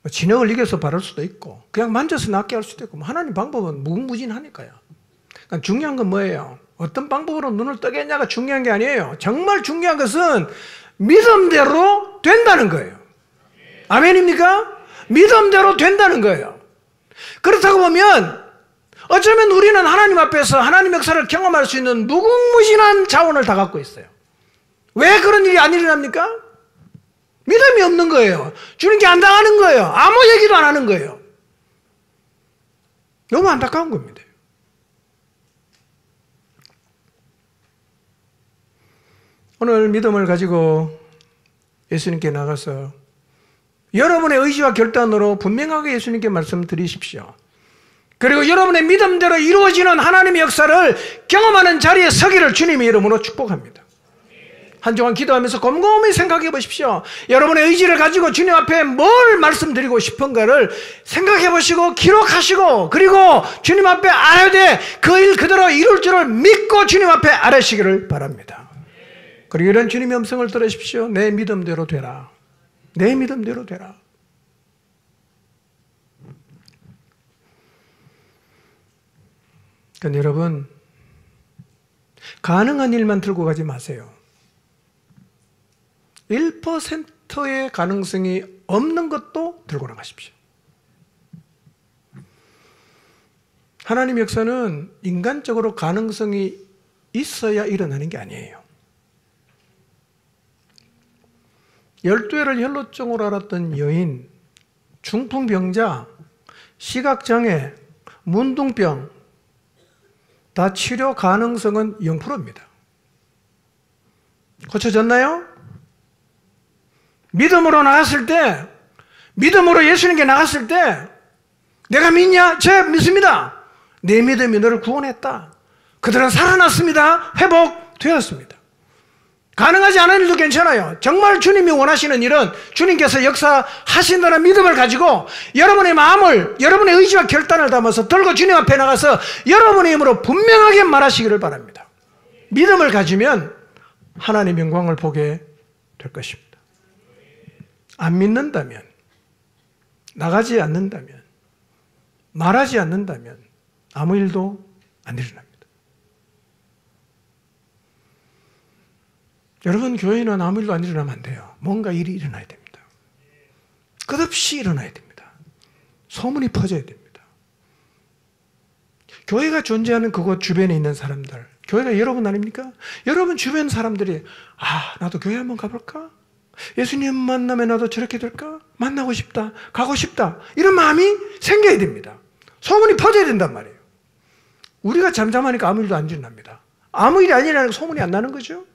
진흙을 이겨서 바를 수도 있고 그냥 만져서 낫게 할 수도 있고 하나님 방법은 무궁무진하니까요. 그러니까 중요한 건 뭐예요? 어떤 방법으로 눈을 뜨겠냐가 중요한 게 아니에요. 정말 중요한 것은 믿음대로 된다는 거예요. 아멘입니까? 믿음대로 된다는 거예요. 그렇다고 보면 어쩌면 우리는 하나님 앞에서 하나님 역사를 경험할 수 있는 무궁무진한 자원을 다 갖고 있어요. 왜 그런 일이 안 일어납니까? 믿음이 없는 거예요. 주님께 안 당하는 거예요. 아무 얘기도 안 하는 거예요. 너무 안타까운 겁니다. 오늘 믿음을 가지고 예수님께 나가서 여러분의 의지와 결단으로 분명하게 예수님께 말씀드리십시오. 그리고 여러분의 믿음대로 이루어지는 하나님의 역사를 경험하는 자리에 서기를 주님의 이름으로 축복합니다. 한 주간 기도하면서 곰곰이 생각해 보십시오. 여러분의 의지를 가지고 주님 앞에 뭘 말씀드리고 싶은가를 생각해 보시고 기록하시고 그리고 주님 앞에 알아야 돼. 그 일 그대로 이룰 줄을 믿고 주님 앞에 아뢰시기를 바랍니다. 그리고 이런 주님의 음성을 들으십시오. 내 믿음대로 되라. 내 믿음대로 되라. 그러니까 여러분, 가능한 일만 들고 가지 마세요. 1%의 가능성이 없는 것도 들고 나가십시오. 하나님 역사는 인간적으로 가능성이 있어야 일어나는 게 아니에요. 12해를 혈루증으로 앓았던 여인, 중풍병자, 시각장애, 문둥병 다 치료 가능성은 0%입니다. 고쳐졌나요? 믿음으로 나갔을 때, 믿음으로 예수님께 나갔을 때 내가 믿냐? 제 믿습니다. 내 믿음이 너를 구원했다. 그들은 살아났습니다. 회복되었습니다. 가능하지 않은 일도 괜찮아요. 정말 주님이 원하시는 일은 주님께서 역사하신다는 믿음을 가지고 여러분의 마음을, 여러분의 의지와 결단을 담아서 들고 주님 앞에 나가서 여러분의 힘으로 분명하게 말하시기를 바랍니다. 믿음을 가지면 하나님의 영광을 보게 될 것입니다. 안 믿는다면, 나가지 않는다면, 말하지 않는다면 아무 일도 안 일어납니다. 여러분, 교회는 아무 일도 안 일어나면 안 돼요. 뭔가 일이 일어나야 됩니다. 끝없이 일어나야 됩니다. 소문이 퍼져야 됩니다. 교회가 존재하는 그곳 주변에 있는 사람들, 교회가 여러분 아닙니까? 여러분 주변 사람들이 나도 교회 한번 가볼까? 예수님 만나면 나도 저렇게 될까? 만나고 싶다, 가고 싶다, 이런 마음이 생겨야 됩니다. 소문이 퍼져야 된단 말이에요. 우리가 잠잠하니까 아무 일도 안 일어납니다. 아무 일이 안 일어나니까 소문이 안 나는 거죠.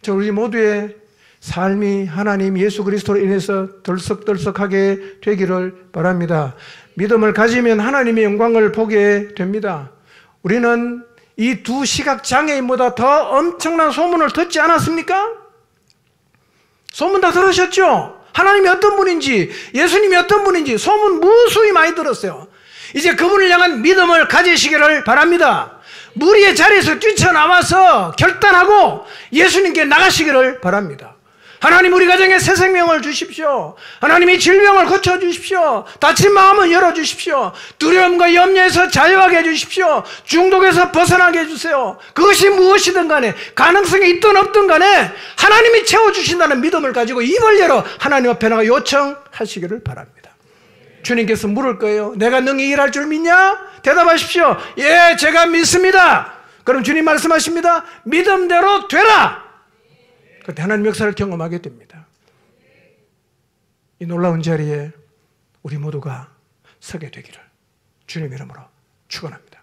우리 모두의 삶이 하나님 예수 그리스도로 인해서 들썩들썩하게 되기를 바랍니다. 믿음을 가지면 하나님의 영광을 보게 됩니다. 우리는 이 두 시각장애인보다 더 엄청난 소문을 듣지 않았습니까? 소문 다 들으셨죠? 하나님이 어떤 분인지, 예수님이 어떤 분인지 소문 무수히 많이 들었어요. 이제 그분을 향한 믿음을 가지시기를 바랍니다. 무리의 자리에서 뛰쳐나와서 결단하고 예수님께 나가시기를 바랍니다. 하나님, 우리 가정에 새 생명을 주십시오. 하나님이 질병을 고쳐주십시오. 다친 마음을 열어주십시오. 두려움과 염려에서 자유하게 해주십시오. 중독에서 벗어나게 해주세요. 그것이 무엇이든 간에, 가능성이 있든 없든 간에 하나님이 채워주신다는 믿음을 가지고 입을 열어 하나님 앞에 나가 요청하시기를 바랍니다. 주님께서 물을 거예요. 내가 능히 일할 줄 믿냐? 대답하십시오. 예, 제가 믿습니다. 그럼 주님 말씀하십니다. 믿음대로 되라. 그때 하나님 역사를 경험하게 됩니다. 이 놀라운 자리에 우리 모두가 서게 되기를 주님 이름으로 축원합니다.